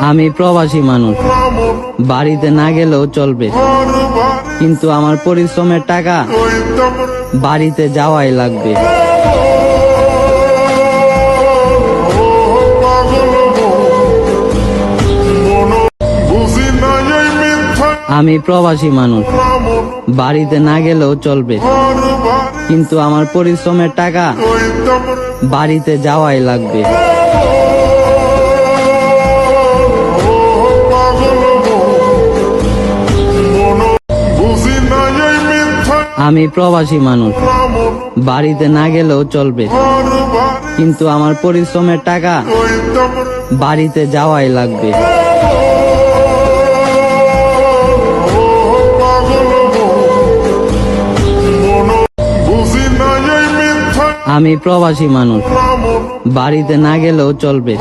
আমি প্রবাসী মানুষ, বাড়িতে না গেলেও চলবে, কিন্তু আমার পরিশ্রমের টাকা বাড়িতে যাওয়াই লাগবে। আমি প্রবাসী মানুষ, বাড়িতে না গেলেও চলবে, কিন্তু আমার পরিশ্রমের টাকা বাড়িতে যাওয়াই লাগবে। আমি প্রবাসী মানুষ, বাড়িতে না গেলেও চলবে, কিন্তু আমার পরিশ্রমের টাকা বাড়িতে যাওয়াই লাগবে। আমি প্রবাসী মানুষ, বাড়িতে না গেলেও চলবে,